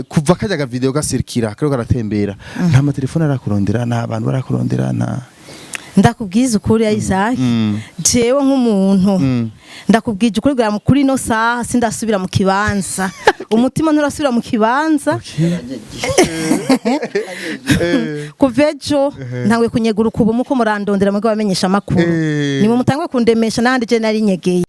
kuva kajyaga video gasirikira karo karatembera nta matelefone arakurondera na abantu barakurondera na ndakubwiza ukuri ya Isaac jewe nk'umuntu ndakubwije ukuri gram kuri no saha sindasubira mu kibanza umutima nturasubira mu kibanza kuvejo ntangwe kunyegura kubu muko murandondera mu bamenyesha makuru nimwe mutangwe kundemesha nandi je nari nyegeye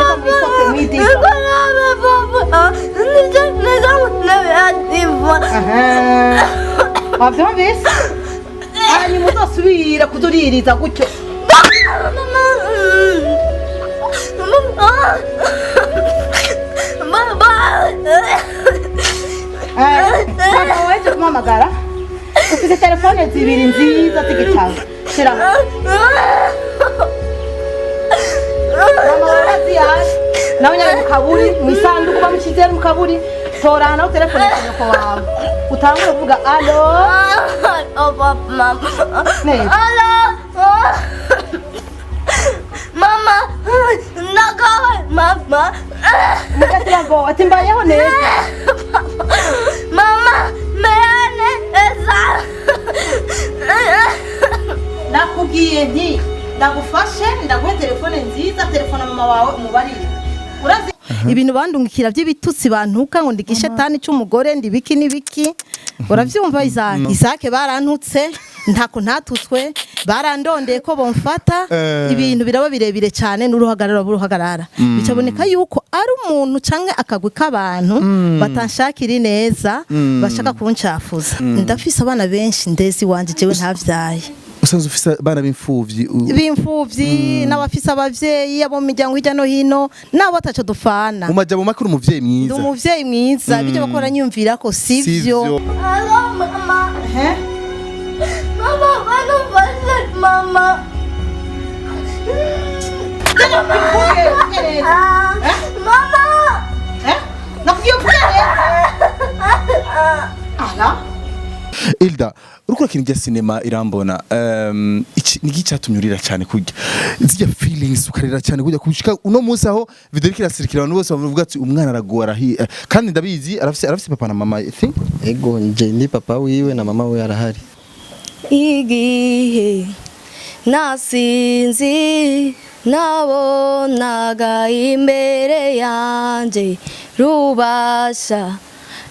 wavyumvise ani muzosubira kuduririza gutyo waje kumamagara ufite telefone zibiri nziza tigitaho shira nawe nyine mu kaburi mu isanduku bamushyize mu kaburi torana telefone ko wawe utangura kuvuga allo mama allo mama nagawe mama mukatirago ati mbayeho neza mama mene eza nakubwiye nti ndagufashe ndaguhe telefone nziza telefone mama wawe umubarire urazi ibintu bandungikira by'ibitutsi bantuka ngo ndigishe tani cy'umugore ndibiki nibiki uravyumva Isaac barantutse ntako ntatutswe barandondeye ko bomfata ibintu biraba birebire cyane n'uruhagarara bicaboneka yuko ari umuntu canke akagwe k'abantu batanshakira neza bashaka kuncafuza ndafise abana benshi ndezi wanje jewe ntavyaye usanzwe ufise bana b'imfuvyi n'abafise abavyeyi abo mu miryango hirya no hino nabo bataco dufana umajabo makuru umuvyeyi mwiza umuvyeyi mwiza bijya bakora nyumvira ko sivyo allo mama mama bano base mama mama nakubwiye ala Hilda urukora kintu cya cinema irambona niki cyatumye urira cyane kujya zijya feelings ukarira cyane kujya kushika uno munsi aho video kirasirikira abantu bose bavuga ati umwana aragora kandi ndabizi arafise papa na mama I think ego nje ndi papa wiwe na mama we arahari igihe nasinzi nabonaga imbere yanje rubasha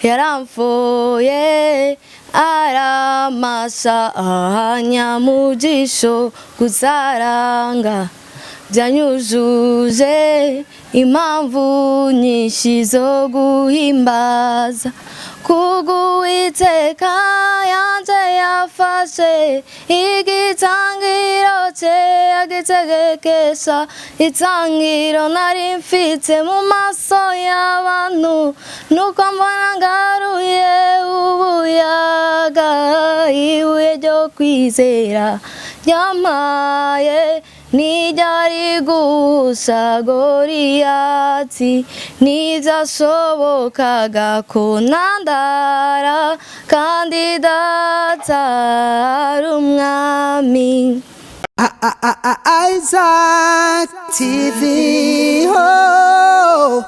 yaramfoye aramasa ahanyamujisho kuzaranga byanyujuje impamvu nyinshi zo guhimbaza kuguwiteka yanje yafashe igitangiro cye yagitegekesha itangiro nari mfite mu maso y'abantu nuko mbona ngaruye ubuyaga ibuye ryo kwizera ryamaye nijari gusa Goriyati nizashobokaga ko nandara kandi data ari umwami Isaac TV oh.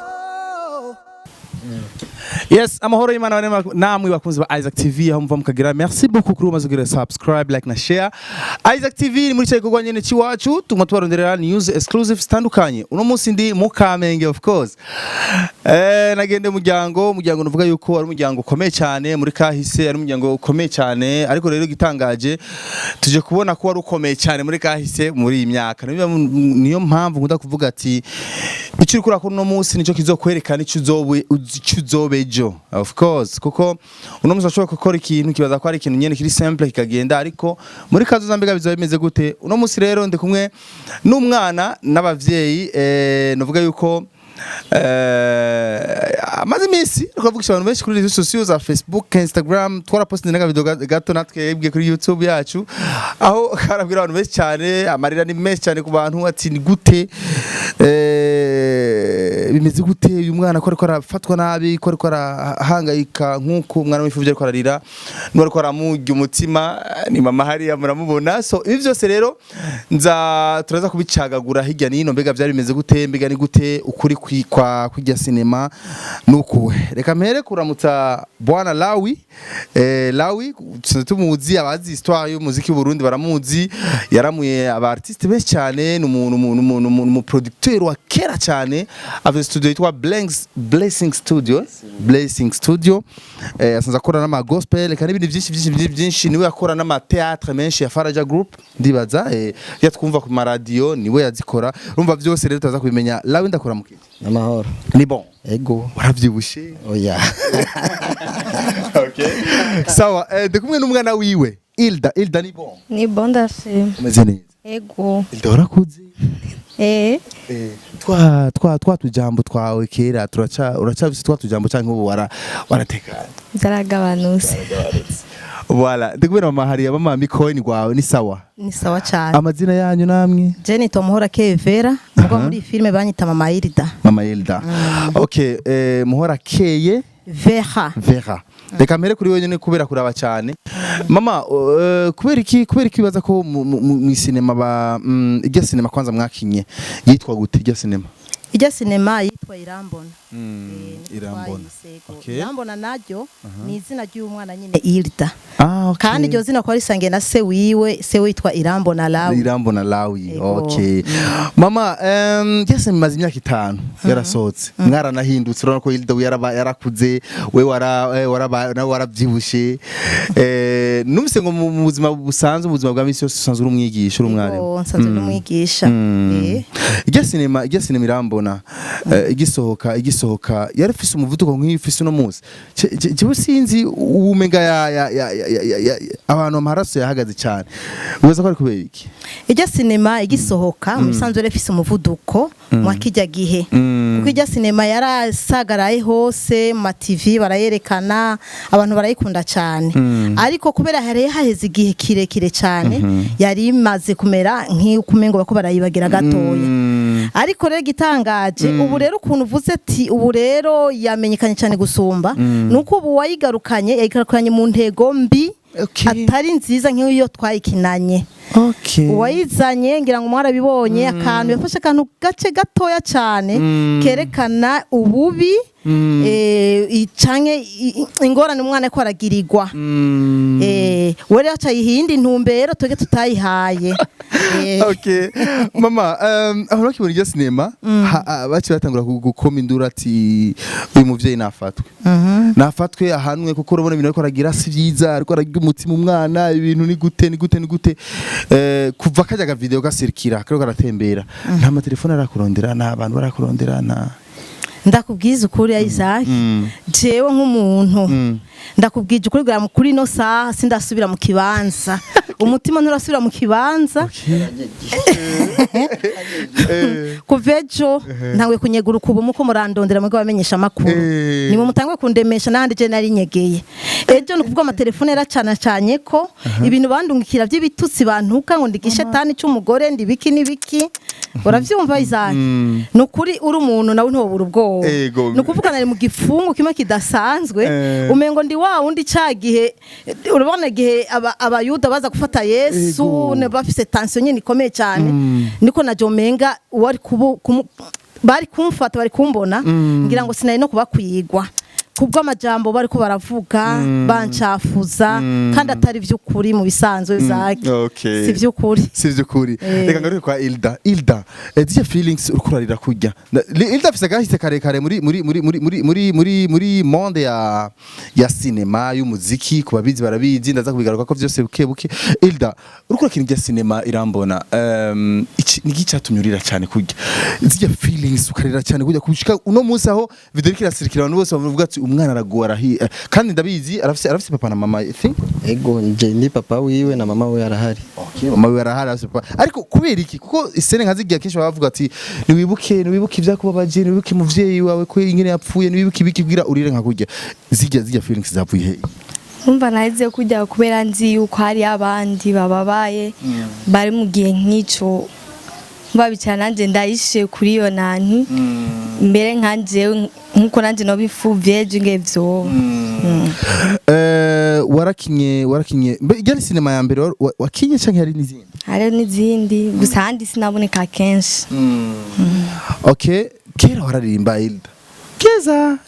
Yes, amahoro y'Imana namwe bakunzi ba Isaac TV aho muva mukagira merci beaucoup kuri umaze kugira subscribe like na share. Isaac TV ni muri cyo kugwa nyene ciwacu tuma tubaronderera news exclusive standukanye. Uno munsi ndi mu Kamenge of course. Nagende muryango nuvuga yuko ari umuryango ukomeye cyane muri kahise ari umuryango ukomeye cyane ariko rero gitangaje tuje kubona ko ari ukomeye cyane muri kahise muri iyi myaka. Niyo mpamvu ngunda kuvuga ati icyo kuri uno munsi nico kizokwerekana icyo uzobejo of course kuko uno munsi ashobora gukora ikintu kibaza ko ari ikintu nyene kiri simple kikagenda ariko muri kazo zambega bizo bimeze gute uno munsi rero ndi kumwe n'umwana n'abavyeyi novuga yuko amaze iminsi twavugisha abantu benshi kuri rezo sociaux za Facebook Instagram twarapostinze naga video gato natwebwe kuri YouTube yacu aho karabwira abantu benshi cyane amarira ni menshi cyane ku bantu ati ni gute bimeze gute uyu mwana ko ariko arafatwa nabi ko ariko arahangayika nkuko umwana w'imfuvyi ariko ararira no ariko aramurya umutima ni mama hariya muramubona so ibi byose rero turaza kubicagagura hirya nino mbega byari bimeze gute mbega ni gute ukuri kw'irya sinema nuko reka mpere kuramutsa bwana Lawi tumuzi abazi histoire y'umuziki w'u Burundi baramuzi yaramuye aba artiste benshi cyane n'umuntu producteur wa kera cyane afite studio yitwa Blessing Studio asanzwe akora n'ama gospel kandi ibintu byinshi niwe akora n'ama théâtre menshi ya Faraja Group ndibaza yatwumva ku radio niwe yazikora urumva byose rero tutaza kubimenya Lawi ndakora mukije Amahoro. ni bon Ego. waravyibushe Oya. okay sawa kumwe n'umwana wiwe Hilda ni bon ni bon ndashima umeze neza ego Hilda warakuze twa tujambo twawe kera uracabise twa tujambo cyangwa ubu waratekana zaragabanutse voilà ndikubera mama hariya mama Mikoini gwawe ni sawa cyane amazina yanyu namwe Jenny Tomuhora Kevera ngo muri filme banyita mama Hilda okay muhora keye Vera reka mpere kuri wenyine kubera kuraba cyane mama kubera iki bibaza ko mu cinema irya cinema kwanza mwakinye yitwa gute irya cinema yitwa Irambona Irambona okay Irambona naryo ni izina ry'umwana nyine Hilda okay kandi iryo zina kwa risangiye na se witwa Irambona Lawi okay mama yese maze imyaka 5 yarasohotse mwaranahindutse urabona ko Hilda yarakuze we warabyibushe numvise ngo mu buzima busanzwe ubuzima bwa misi yose usanzwe uri umwigisha uri umwarimu nsanzwe uri umwigisha irya cinema Irambona igisohoka yarafise umuvuduko nk'ifise no muzi cyo sinzi umenga abantu amaraso yahagaze cyane ubaza ko ari kubera iki irya cinema igisohoka musanzwe rafise umuvuduko mwakijya gihe kuko irya cinema yarasagaraye hose mu TV barayerekana abantu barayikunda cyane ariko kubera hari haheze igihe kirekire cyane yari imaze kumera nk'ukumengo bako barayibagira gatoya ariko rero gitangaje ubu rero ukuntu uvuze ati ubu rero yamenyekanye cyane gusumba nuko ubu yayigarukanye mu ntego mbi atari nziza nk'iyo twayikinanye uwayizanye ngira ngo mwarabibonye akantu yafashe akantu gace gatoya cyane kerekana ububi canke ingorane umwana ko aragirirwa we rero acayihindi ntumbero twege tutayihaye okay mama aho nakibona irya cinema baci batangura gukoma indura ati uyu muvyeyi nafatwe ahanwe kuko urabona ibintu ariko aragira si byiza ariko aragira umutima umwana ibintu ni gute kuva kajyaga video gasirikira kariko karatembera nta matelefone arakurondera nta abantu barakurondera ndakubwiza ukuri Isaac jewe nk'umuntu ndakubwije ukuri bwa kuri no saha sindasubira mu kibanza umutima nturasubira mu kibanza kuvejo ntawe kunyegura ukubu muko murandondera mwego bamenyesha makuru nimwe mutangwe kundemesha nandi je nari nyegeye ejo nukuvuga amatelefone yaracanye ko ibintu bandungikira by'ibitutsi bantuka ngo ndigishe tani cy'umugore ndibiki nibiki uravyumva Isaac nukuri uri umuntu nawe ntobura ubwo nukuvuga nari mu gifungu kimwe kidasanzwe umengo ndi wa undi cagihe urabona gihe abayuda baza gufata Yesu ne bafise tension nyine ikomeye cyane niko najo menga wari bari kumfata bari kumbona ngira ngo sinari no kubakwigwa kubwo amajambo bariko baravuga bancafuza kandi atari vy'ukuri mu bisanzwe bizake si vy'ukuri reka ngaruke kwa Hilda zije feelings ukurarira kujya Hilda afise gahise kare muri monde ya cinema y'umuziki kubabizi barabizi ndaza kubigaruka ko byose buke Hilda urukora kintu ya cinema Irambona niki cyatunyurira cyane kujya zije feelings ukarira cyane kujya kushika uno munsi aho video kirasirikira abantu bose bavuga ati umwana aragora kandi ndabizi arafise papa na mama I think Ego ni papa wiwe na mama we arahari mama we arahari ariko kubera iki kuko isene nkazigiye kenshi bavuga ati niwibuke ibyakubabaje niwibuke muvyeyi wawe ko ingene yapfuye niwibuke ibikibwira urire nka kujya zijya feelings zapfuye he umva nahize kujya kubera nzi yuko hari abandi bababaye bari mu gihe nk'ico babicara nanje ndayishe kuri yo nanti mbere nkanje nkuko nanje no bifuvye ngevyo warakinye igari sinema ya mbere wakinye canke hari n'izindi hari n'izindi gusa handi sinaboneka kenshi okay kera wararirimba Hilda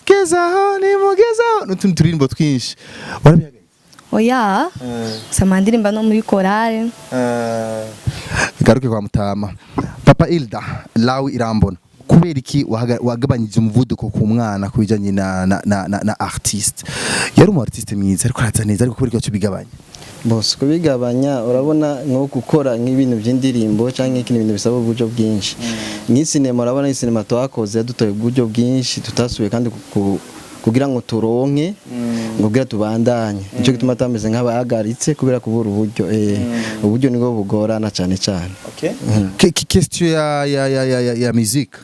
keza ho ni mugeza n'utundi turirimbo twinshi warabihagaye oya samandirimba no muri korale garuke kwa Mutama Papa Hilda lawe irambona kubera iki wagabanyije umuvuduko ku mwana kubijanye na artiste yari umu artiste mwiza ariko araza neza ariko kubera iki bigabanya bose kubigabanya urabona nko gukora nk'ibintu by'indirimbo cyangwa ikindi bintu bisaba uburyo bwinshi nk'isinema urabona isinema twakoze yadutoye uburyo bwinshi tutasubiye kandi kugira ngo turonke ngo kugira tubandanye nico gituma tameze nk'abahagaritse kubera kubura uburyo uburyo nibwo bugorana cyane cyane question ya musique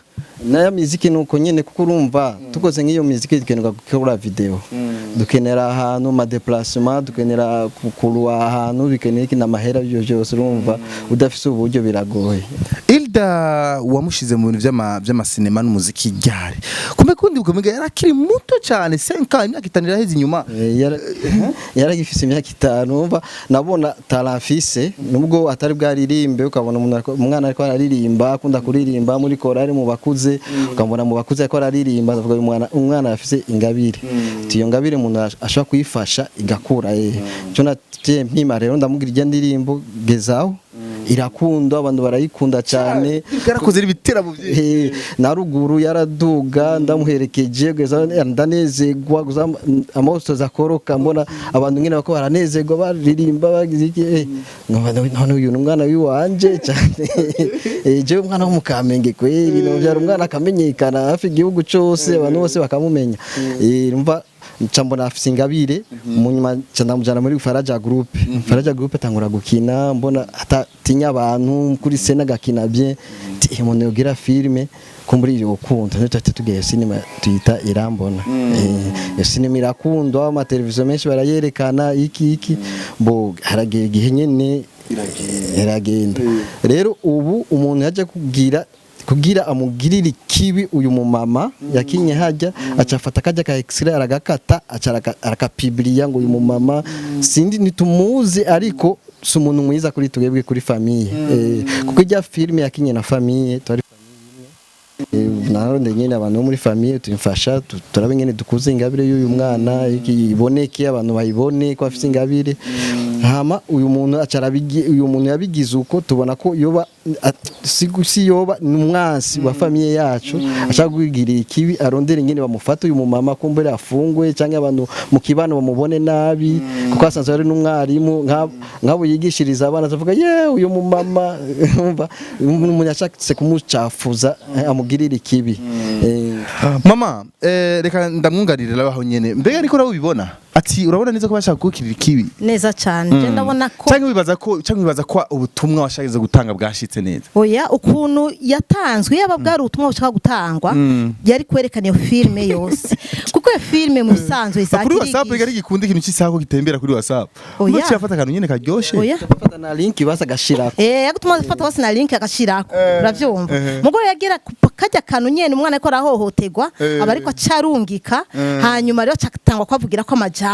na muziki nuko nyene kuko urumva tukoze nk'iyo muziki dukenera gukora video dukenera ahantu ma déplacement dukenera kukurwa ahantu bikenera iki namahera byo byose urumva udafise uburyo biragoye Hilda wamushize mu bintu by'amasinema n'umuziki ryari kundi ukomega yarakiri muto cyane 5 imyaka 5 iraheze inyuma yaragifise imyaka 5 umva nabona talafise nubwo atari bwaririmbe ukabona umwana ariko araririmba akunda kuririmba muri korale mu bakuze ukabona mu bakuze ko araririmba avuga umwana afise ingabire tiyo ngabire umuntu ashaka kuyifasha igakura cyo natye mpima rero ndamugira ijya ndirimbo gezaho irakunda abantu barayikunda cyane karakoze ibitera mu bye na ruguru yaraduga ndamuherekeje ndanezegwa amaso zakoroka mbona abantu ngene bako baranezegwa baririmba bagize iki none uyu umwana wiwanje cyane je umwana wo mukamenge kweli no byara umwana akamenyekana hafi igihugu cyose abantu bose bakamumenya urumva ncambona afise ingabire munyuma cyandamujana muri Faraja Group tangura gukina mbona atatinya abantu kuri scene gakina bien umuntu yogira filme kumburi iyo ukunda ntacyo tugiye sinema tuyita irambona iyo sinema irakundwa ama televiziyo menshi barayerekana iki bo haragera igihe nyene iragenda rero ubu umuntu yaje kugira amugirira kibi uyu mumama yakinye hajya acafata kajya ka extrait aragakata arakapibliya ngo uyu mumama sindi nitumuzi ariko sumuntu mwiza kuri tugebwe kuri famille kuko ijya filme yakinye na famille twari naronde nyene abantu muri famille tumfasha turabe nyene dukuze ingabire y'uyu mwana iboneke abantu bayibone ko afite ingabire hama uyu muntu uyu muntu yabigize uko tubona ko yoba si yoba numwansi wa famille yacu ashaka kwigirira ikibi arondera nyene bamufata uyu mumama kumbere afungwe cyangwa abantu mu kibano bamubone nabi kuko asanzwe ari n'umwarimu nkabo yigishiriza abana avuga uyu mumama umva umuntu yashaka kumucafuza amugirira ikibi mama reka ndamwungarira aho nyene mbega ariko urabibona ati urabona neza ko bashaka gukirira ikibi neza cyane je ndabona ko cyangwa wibaza ko ubutumwa washaka gutanga bwashitse neza oya ukuntu yatanzwe yaba bwari ubutumwa bushaka gutangwa yari kwerekana iyo filme yose kuko iyo filme mu bisanzwe kuri WhatsApp igari gikunda ikintu cy'isako gitembera kuri WhatsApp ubu cyafata kantu nyene karyoshe afata na link basa gashirako yagutuma afata basa na link agashirako uravyumva mugore yagira kajya kantu nyene umwana ariko arahohoterwa aba ariko acarungika hanyuma rero cyatangwa kwavugira ko amajambo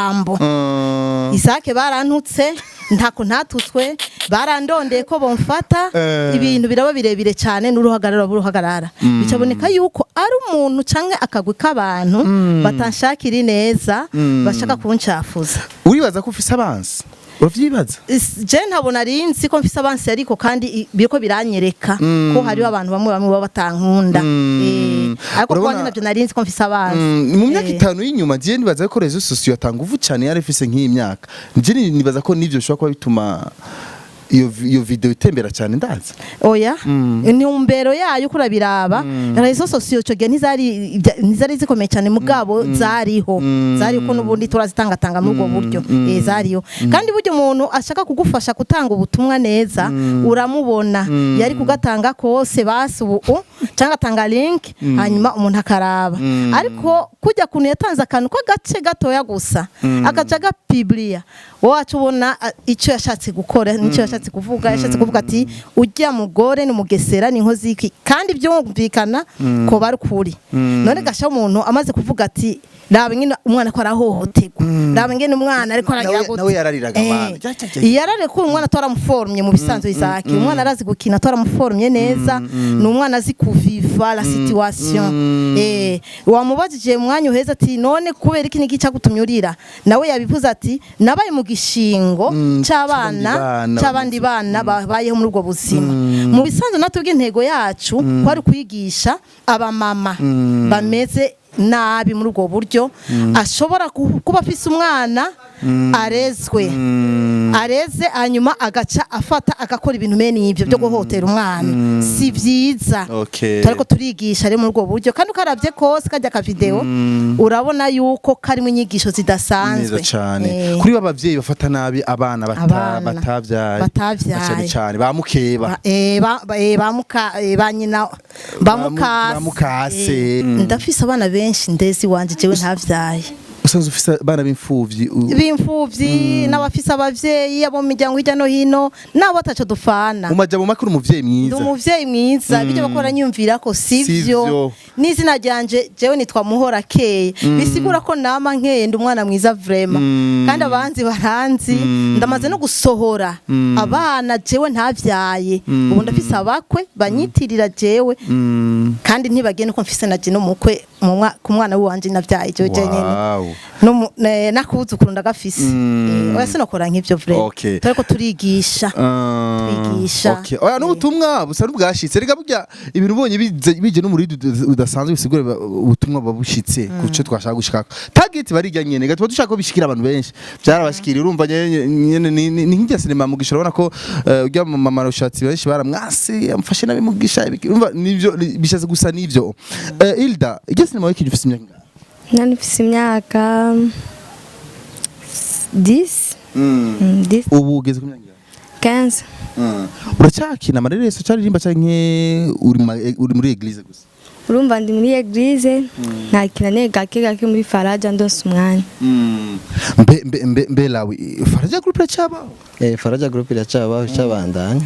Isake barantutse ntako ntatutswe barandondeye ko bomfata ibintu biraba birebire cyane n'uruhagarara bicaboneka yuko ari umuntu canke akagwe k'abantu batanshakira neza bashaka kuncafuza uribaza ko ufise abansi uravyibaza je ntabona rinzi ko mfise abansi ariko kandi biriko biranyereka ko hari abantu bamwe baba batankunda ariko kwa navyo narinzi ko mfise abansi mu myaka 5 y'inyuma je nibaza ko rezo sosiyo atanga uvu cyane yari ifise nk'iyi myaka je nibaza ko nivyo shobora kuba bituma iyo video itembera cyane ndaza oya ni umbero yayo kurabiraba rezo sosiyo coge ntizari zikomeye cyane mugabo zariho ko nubundi turazitanga muri ubwo buryo zariho kandi buryo umuntu ashaka kugufasha gutanga ubutumwa neza uramubona yari kugatanga kose basubu cyangwa atanga link hanyuma umuntu akaraba ariko kujya kuntu yatanze akantu ko gace gatoya gusa agaca gapibliya wacu ubona icyo yashatse gukora nicyo yashatse kuvuga ati ujya mugore n'umugesera ni inkozi y'iki kandi byumvikana ko bari kuri none gasha umuntu amaze kuvuga ati raba ngene umwana ko arahohoterwa raba ngene umwana ariko aragira gute nawe yarariraga abantu yarare ko umwana twaramuformye mu bisanzwe Isaac umwana arazi gukina twaramuformye neza ni umwana azi kuviva la situation wamubajije mwanya uheza ati none kubera iki niki cyagutumye urira nawe yabivuze ati nabaye mu gishingo cy'abandi bana babayeho muri ubwo buzima mu bisanzwe natubwe intego yacu kwari kwigisha abamama bameze nabi muri ubwo buryo ashobora kuba afise umwana areze hanyuma agaca afata agakora ibintu mene ibyo byo guhotera umwana si byiza turiko turigisha rero muri ubwo buryo kandi ukaravye kose kajya ka video urabona yuko karimo inyigisho zidasanzwe cyane kuri babavyeyi bafata nabi abana batavyaye cyane bamukeba banyina bamukase ndafise abana benshi ndezi wanje jewe ntavyaye usanzwe ufise bana b'imfuvyi n'abafise abavyeyi abo mu miryango hirya no hino nabo ataco dufana mu majambo makuru umuvyeyi mwiza bijya bakora nyumvira ko sivyo n'izina ryanje jewe nitwa Muhora Keye bisigura ko nama nkeye ndi umwana mwiza vraiment kandi abanzi baranzi ndamaze no gusohora abana jewe ntavyaye ubu ndafise abakwe banyitirira jewe kandi ntibagene ko mfise na jino mukwe ku mwana wanje navyaye jewe nyene no nakuzukuru ndagafise oya sinokora nk'ivyo vraiment tureko turigisha oya n'ubutumwa busa n'ubwashitse rega burya ibintu ubonye bije no muri udasanzwe bisigure ubutumwa babushitse kuco twashaka gushika target barijya nyene gatwa dushaka ko bishikira abantu benshi byarabashikira urumva nyene ni nk'ijya sinema mugisha urabona ko ujya mu mama rushatsi benshi baramwase amfashe nabi mugisha urumva nivyo bishaze gusa nivyo Hilda ijya sinema wiki ufise imyaka nani mfise imyaka 10 ubu ugeze ku myaka 15 uracyakina amareresi cyaririmba canke uri muri eglise gusa urumva ndi muri eglise ntakina gake muri Faraja ndose umwanya mbe lawe Faraja group iracabaho Faraja group iracabaho cyabandanya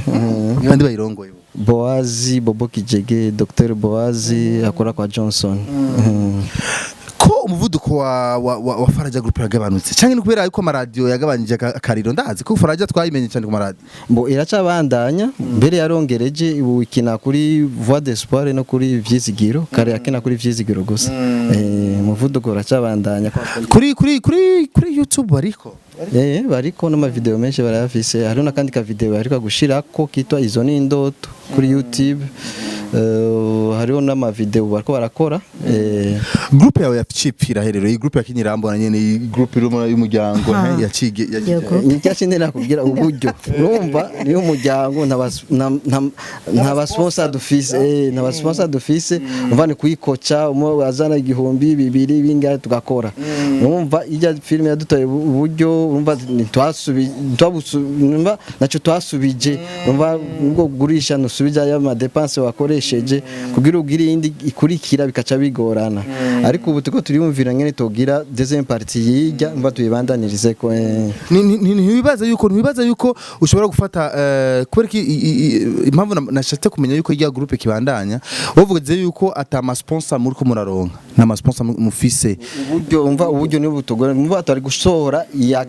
n'abandi bayirongoye Boazi Bobo Kijege Dr Boazi akora kwa Johnson ko umuvuduko wa Faraja group yagabanutse cyangwa ni kubera yuko amaradio yagabanije akariro ndazi ko Faraja twayimenye cyane ku maradio mbo iracabandanya mbere yarongereje ibu ikina kuri Voix d'Espoir no kuri Vyizigiro kare yakina kuri Vyizigiro gusa umuvuduko uracabandanya kuri YouTube bariko bariko no video menshi barayafise hari nakandi ka video bariko gushirako kitwa izo ni indoto kuri YouTube hariho n'ama video bariko barakora group yawe yapfira herero iyi group yakinyirambona nyene iyi group y'umuryango yacige cyashinde nakubwira uburyo urumva ni umuryango ntabasponsa dufise umva ni kuyikoca umwe azana 200 bingahe tugakora urumva ijya film yadutoye uburyo urumva twasubije naco twasubije urumva ngo gurisha nusubije ya dépense wakoresheje kugira ugire indi ikurikira bikaca bigorana ariko ubu tuko turiyumvira ngene togira deuxième partie yijya mba tuyibandanirize ko ntibibaza yuko ushobora gufata kubera impamvu nashatse kumenya yuko ijya groupe kibandanya bavuze yuko atama sponsor muri ko muraronka na sponsor mufise uburyo ni butugora mba tari gusohora ya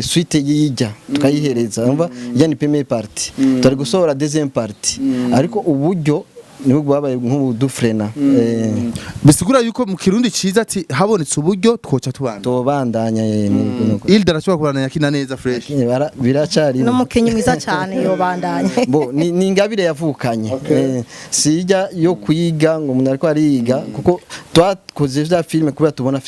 suite yijya tukayihereza umva yani première partie tari gusohora deuxième partie ariko uburyo niho babaye nk'ubudufrena bisigura yuko mu kirundi ciza ati habonetse uburyo twoca tubandanya Hilda arashobora kubana yakina neza fresh biracari no mukenyi mwiza cyane yo bandanye bo ni ingabire yavukanye sijya yo kwiga ngo umuntu ariko ariga kuko twakoze vya filme kuba tubona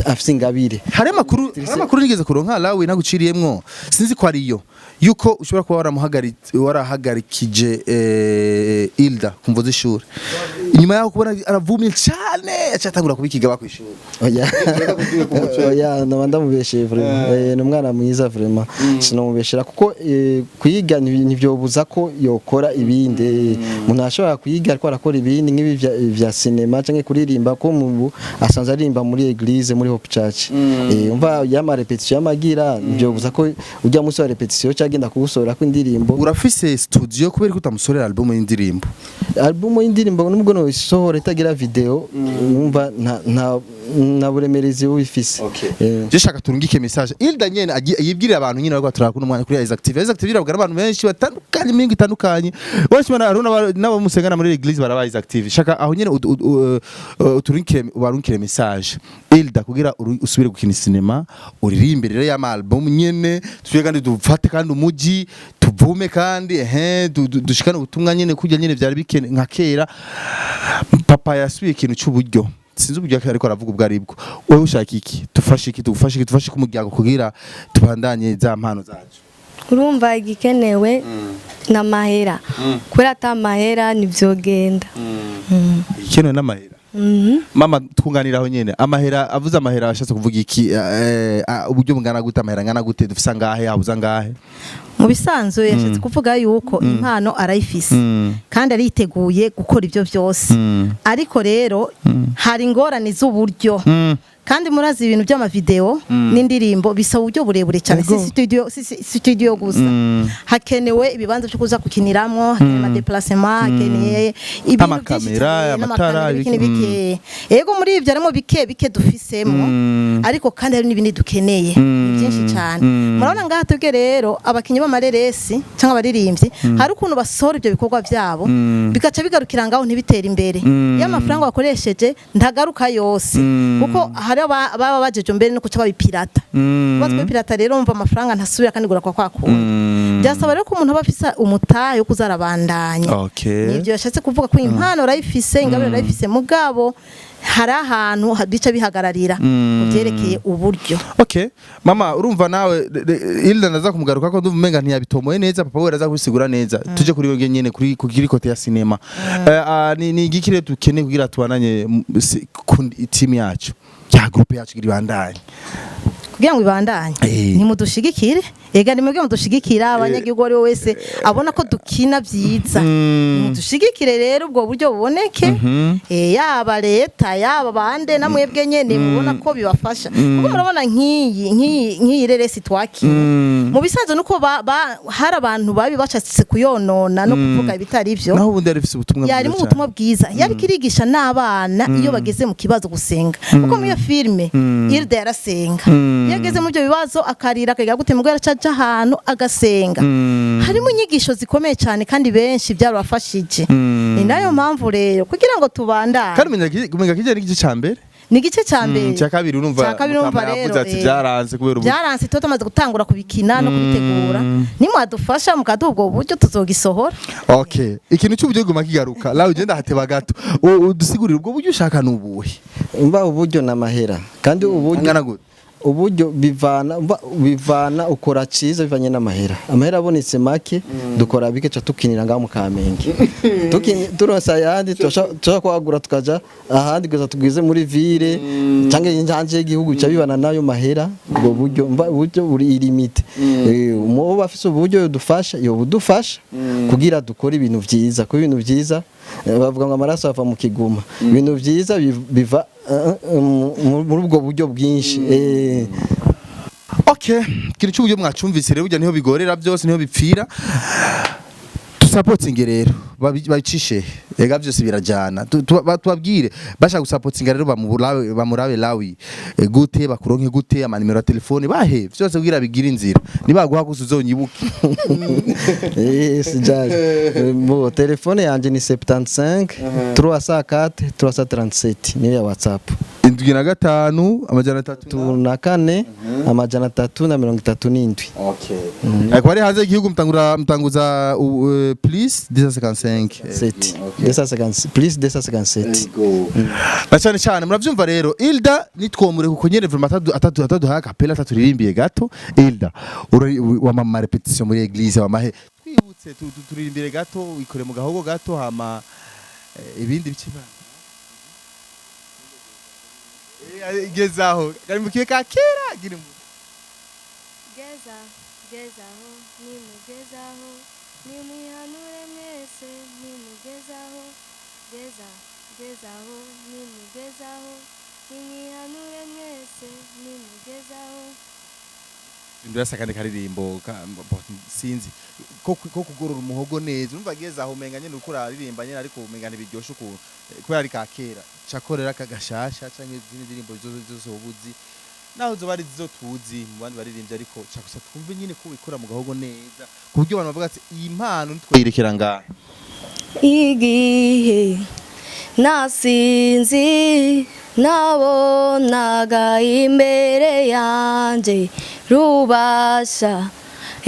afise ingabire hari amakuru nigeze kuronka lawe naguciriyemwo sinzi ko ariyo yuko ushobora kuba warahagarikije Hilda kumva kumvo z'ishuri inyuma yaho kubona aravumye cyane acatangura kubikiga bakwishuri oya nabanda mubeshe vraiment ni umwana mwiza vraiment sinomubeshera kuko kwiga nivyobuza ko yokora ibindi umuntu ashobora kwiga ariko arakora ibindi nk'ibi vya cinema canke kuririmba ko mu asanze arimba muri eglise muri Hope Church umva yama repetition yamagira nivyobuza ko ujya musi wa repetition cyagenda kugusorera ko indirimbo urafise studio kubera ko utamusorera album y'indirimbo nubwo no isohora itagira video numva nta buremerezi bufise je shaka turungike message Hilda nyene yibwirira abantu nyine bariko turakuna umwanya kuri Isaac TV irabwira abantu benshi batandukanye mingi itandukanye bose aruna nabo musengana muri eglise baraba Isaac TV shaka aho nyene ubarunkire message Hilda kugira usubire gukina cinema uririmbe rero ya album nyene tuye kandi dufate kandi umuji tuvume kandi dushikane ubutumwa nyene kujya nyene byari bikene nka kera papa yasubiye ikintu cy'uburyo sinzi uburyo ariko aravuga ubwo aribwo wowe ushaka iki tugufashe kumuryango kugira tubandanye za mpano zacu urumva igikenewe na mahera kubera ata mahera nivyogenda igikenewe n'amahera mama twunganiraho nyene amahera avuze amahera ashatse kuvuga iki uburyo bungana gute amahera ngana gute dufisa ngahe habuza ngahe mu bisanzwe yashatse kuvuga yuko impano arayifise kandi ariteguye gukora ibyo byose ariko rero hari ingorane z'uburyo kandi murazi ibintu by'amavideo n'indirimbo bisaba uburyo burebure cyane studio gusa hakenewe ibibanza byo kuza kukiniramwo hakenewe déplacement hakenewe ibintu kamera amatara bike yego muri ibyo arimo bike dufisemo ariko kandi hari n'ibindi dukeneye byinshi cyane murabona ngaha twebwe rero abakinyi b'amareresi cyangwa abaririmbyi hari ukuntu basohora ibyo bikorwa byabo bigaca bigarukira ngaho ntibitera imbere y'amafaranga bakoresheje ntagaruka yose kuko baba bajeje mbere no kuca babipirata batwe pirata rero umva amafaranga ntasubira kandi gura kwa kundi byasaba rero ko umuntu aba afisa umutayo kuzarabandanya nivyo yashatse kuvuga ko impano rayifise ingabire rayifise mugabo hari ahantu bica bihagararira ubyerekeye uburyo mama urumva nawe Hilda naza kumugaruka ko nduvumenga ntiyabitomoye neza papa we araza kubisigura neza tuje kuri yoge nyene kuri kote ya cinema ni igikire dukeneye kugira tubananye team yacu ya groupe yacu iri bandanye kugira ngo ibandanye ni mudushigikire ega ni mwebwe mudushigikira abanyagihugu ari wese abona ko dukina byiza mudushigikire rero ubwo buryo buboneke yaba leta yaba bande na mwebwe nyene mubona ko bibafasha kuko murabona nk'iyi reresi twakira mu bisanzwe nuko hari abantu babi bacatse kuyonona no kuvuga ibitari byo naho ubundi arifise ubutumwa bwiza yari mu butumwa bwiza yari kirigisha n'abana iyo bageze mu kibazo gusenga kuko mu iyo filme Hilda yarasenga yageze mu byo bibazo akarira akagira gute mugwera caja ahantu agasenga harimo inyigisho zikomeye cyane kandi benshi byarabafashije ni nayo mpamvu rero kugira ngo tubandane kandi kumenya kijyanye n'igice cyambere ni igice cyambere cya kabiri urumva rero ati byaranze kubera byaranze toto tumaze gutangura kubikina no kubitegura nimwadufasha mukaduha ubwo buryo tuzogisohora ikintu cy'uburyo guma kigaruka lawe ugenda hateba gato udusigurira ubwo buryo ushaka nubuhe mba uburyo n'amahera kandi uburyo bivana ukora ciza bivanye n'amahera amahera abonetse make dukora bikeca tukinira ngaho mu Kamenge turonsa yandi tushaka kwagura tukaja ahandi gusa tugwize muri ville cyangwa injanje y'igihugu cya bibana nayo mahera ubwo buryo buri ilimite umuntu bafise uburyo dufasha yo budufasha kugira dukora ibintu vyiza ko ibintu vyiza bavuga ngo amaraso ava mu kiguma ibintu vyiza biva muri ubwo buryo bwinshi kiri cy'uburyo mwacumvise rero burya niho bigorera byose niho bipfira supporting rero babicishe ega byose birajana tubabwire bashaka gusapotinga rero bamurabe lawi gute bakuronke gute amanimero ya telefone bahe byose kugira bigira inzira nibaguha gusa uzonyibuke sijaje mo telefone yanje ni 75 304 337 ni ya WhatsApp 75 amajana 3 amajana 337 ariko ari hanze igihugu mtanguza please 255 please 257 cyane muravyumva rero Hilda nitwomure kuko nyene vraiment ataduha kapela aturirimbiye gato Hilda wamama repetition muri eglise wamahe twibutse turirimbire gato ikore mu gahogo gato hama ibindi bikibana gezaho kari mu kiwe ka kera gira mu gezaho nimugezaho nimwihanure mwese nimugezaho gezaho nimugezaho nimwihanure mwese nimugezaho ndurasa kandi karirimbo sinzi ko kugorora umuhogo neza umva gezaho umenga nyene uko aririmba nyene ariko umenga ntibiryoshe ukuntu kubera ari ka kera cakorera kagashasha canke izindi ndirimbo zose ubuzi naho zo bari zo tuzi mu bandi baririmbye ariko cakusa twumve nyine ko bikora mu gahogo neza ku buryo abantu bavuga ati iyi mpano ntitwayirekera ngaha igihe nasinzi nabonaga imbere yanje rubasha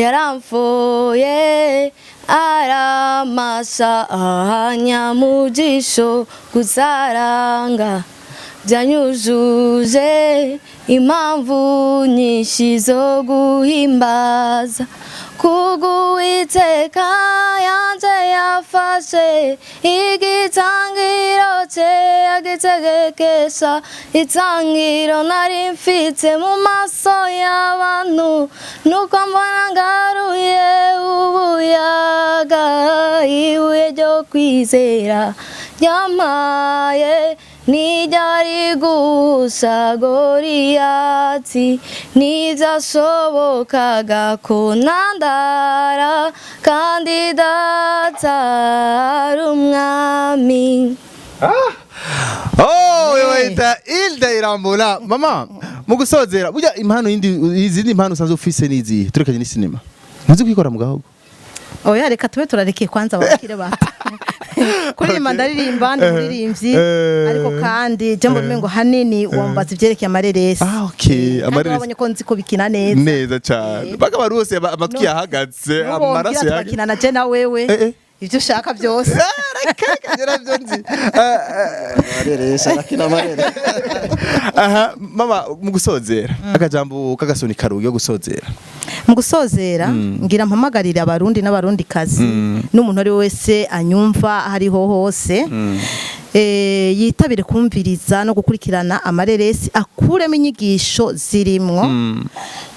yaramfoye aramasa ahanyamujisho gusaranga byanyujuje impamvu nyinshi zo guhimbaza kuguwiteka yanje yafashe igitangiro cye agitegekesha itangiro nari mfite mu maso y'abantu nuko mbona ngaruye ubuyaga ibuye ryo kwizera ryamaye nijari gusa Goriyati nizashobokaga ko nandara kandi data ari umwami. Yoita Hilda Irambona mama mu gusozera burya impano izindi impano usanzwe ufise nizi turekanye ni cinema muzi kwikora mu gahogo oya reka tube turarekeye kwanza abakire bato kuririmba ndaririmba ndirimbyi ariko kandi jambo mengo hanini wambaza ivyerekeye amareresi okay amareresi abonye ko nzi ko bikina neza cyane baga barose amatwi yahagatse amaraso yaga bakina na je na wewe ivyo ushaka byose kagera byo nzi amareresi arakina amareresi aha mama mu gusozera akajambo kagasoni karuye yo gusozera mu gusozera ngira mpamagarira abarundi n'abarundi kazi n'umuntu ari wese anyumva hariho hose yitabire kumviriza no gukurikirana amareresi akuremo inyigisho zirimwo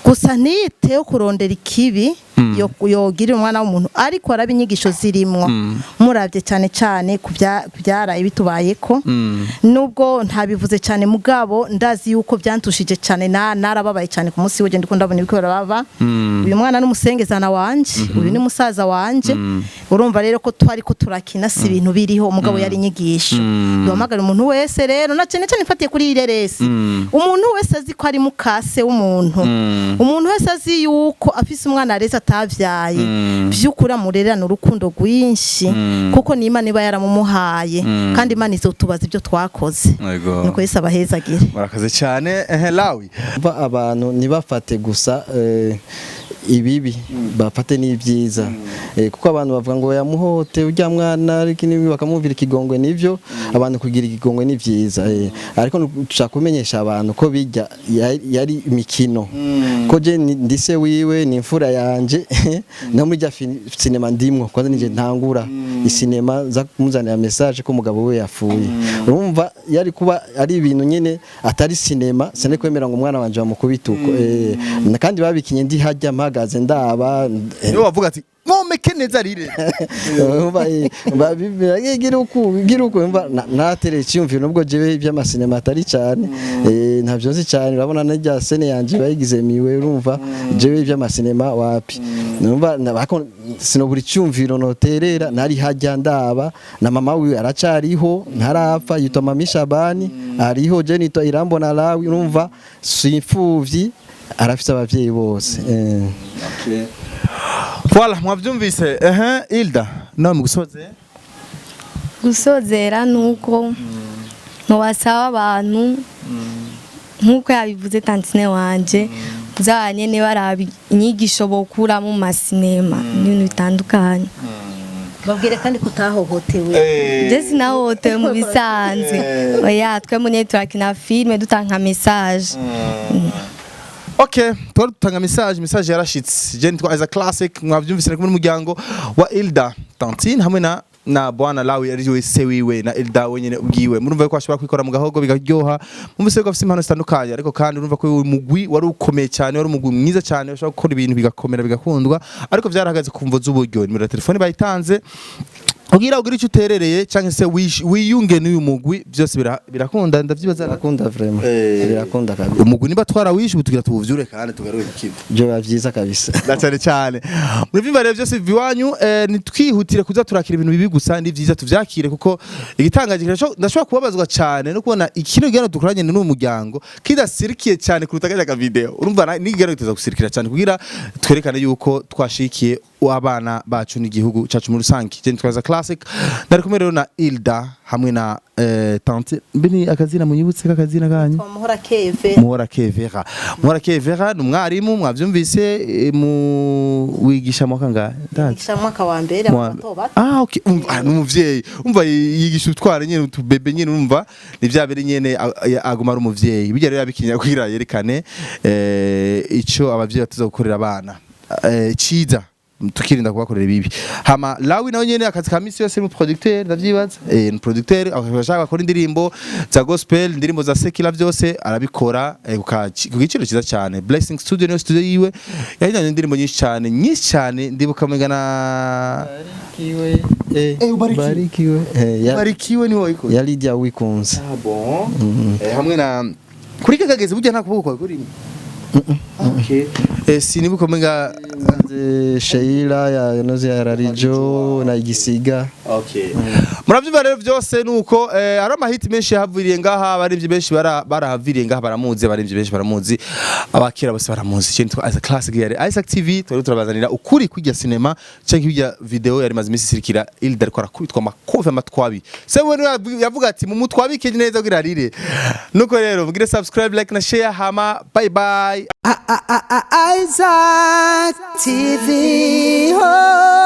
gusa ntiyiteho kurondera ikibi yogirira umwana w'umuntu ariko araba inyigisho zirimwo muravye cyane cyane kubyara ibitubayeko nubwo ntabivuze cyane mugabo ndazi yuko byantushije cyane narababaye cyane ku munsi w'ejo ndiko ndabona ibiko baba uyu mwana n'umusengezana wanje uyu ni musaza wanje urumva rero ko twari ko turakina si ibintu biriho umugabo yari inyigisho duhamagara umuntu wese rero na cyane cyane ifatiye kuri ireresi umuntu wese azi ko ari mukase w'umuntu umuntu wese azi yuko afise umwana areza atavyaye byukura murerana urukundo rwinshi kuko ni Imana iba yaramumuhaye kandi Imana izotubaza ibyo twakoze nuko Yesu abahezagire murakaze cyane lawi abantu nibafate gusa ibibi bafate n'ibyiza kuko abantu bavuga ngo yamuhote urya mwana ariko nibi bakamuvira ikigongwe nivyo abantu kugira ikigongwe ni byiza ariko tushaka kumenyesha abantu ko bijya yari imikino ko je ndise wiwe ni imfura yanje no muri cinema ndimwo kwanza nije ntangura isinema za kumuzanira message ko umugabo we yafuye urumva yari kuba ari ibintu nyene atari cinema sene kwemera ngo umwana wanje bamukubituko kandi babikinye ndi hajya mpagaze ndaba niwe wavuga ati ngomeke neza rire gira uko natere cyumvira nubwo jewe by'amasinema atari cyane ntabyo nzi cyane urabona najya sene yanje bayigize miwe urumva jewe by'amasinema wapi numva nabako sinoburi cyumviro noterera nari hajya ndaba na mama wiwe aracariho ntarapfa yitwa Mami Shabani ariho je nitwa Irambona Lawi urumva simfuvyi arafite abavyeyi bose okay. Voilà, mwavyumvise Hilda no gusozera nuko nobasaba abantu nkuko yabivuze tantine wanje zanyene barabi inyigisho bokura mu masinema n'ibintu bitandukanye babwire kandi kutahohotewe Jesi nahohotewe mu bisanzwe oya twe munye turakina filme dutanga message Okay, tutanga message yarashitse. Je nitwa Isaac Classic, mwavyumvise muri muryango wa Hilda Tantine hamwe na na bwana Lawi ari we se wiwe na Elda wenyene ubwiwe murumva ko ashobora kwikora mu gahogo bigaryoha mumvise ko afite impano zitandukanye ariko kandi urumva ko uyu mugwi wari ukomeye cyane wari umugwi mwiza cyane ushobora gukora ibintu bigakomera bigakundwa ariko byarahagaze kumvo z'uburyo nimero ya telefone bayitanze ugira icyo uterereye cyangwa se wiyunge n'uyu mugwi byose birakunda ndavyibaza birakunda vraiment birakunda kabisa umugwi niba twarawishe utugira tubuvyure kandi tugaruke kivu byo bavyiza kabisa cyane cyane muri vyimba rero byose biwanyu nitwihutire kuza turakira ibintu bibi gusa ndi vyiza tuvyakire kuko igitangaje ndashobora kubabazwa cyane no kubona ikino gihano dukoranye n'uwo muryango kidasirikiye cyane kuruta kajya video urumva n'igihano giteza gusirikira cyane kugira twerekane yuko twashikiye abana bacu n'igihugu cyacu muri rusange je twaza classic ndari kumwe rero na Hilda hamwe na tante mbini akazina munyibutse kakazina kanyu Muhora Kevera numwarimu mwavyumvise mu wigisha mwaka ngahe wigisha mwaka wa mbere abatoba okay numuvyeyi umva yigisha utwara nyene utubebe nyene umva ni vyabere nyene aguma ari umuvyeyi bijya rero yabikinya kwira yerekane ico abavyeyi batuza gukorera abana ciza tukirinda kubakorera bibi hama Lawi nawe nyene akazi ka misi yose mu producteur ndavyibaza ni producteur ashaka gukora indirimbo za gospel indirimbo za secular byose arabikora ku giciro cyiza cyane Blessing Studio no studio yiwe yajyanye indirimbo nyinshi cyane ndibuka mugana barikiwe ni wowe ya Lydia Wikunze hamwe na kuri kageze burya nta kuboko kuri okay sinibuka menga Sheila ya noze ya Rarijo na Igisiga okay muravyumva rero byose nuko ari amahiti menshi yahaviriye ngaha barivye benshi barahaviriye ngaha baramuzi barivye benshi baramuzi abakira bose baramuzi cyane as a classic yari Isaac TV turabazanira ukuri kujya cinema cyangwa kujya video yari maze imisi sirikira Hilda ariko arakubitwa makofe amatwabi se we yavuga ati mu mutwabike neza kugira arire nuko rero mugire subscribe like na share hama bye bye Isaac TV. Oh.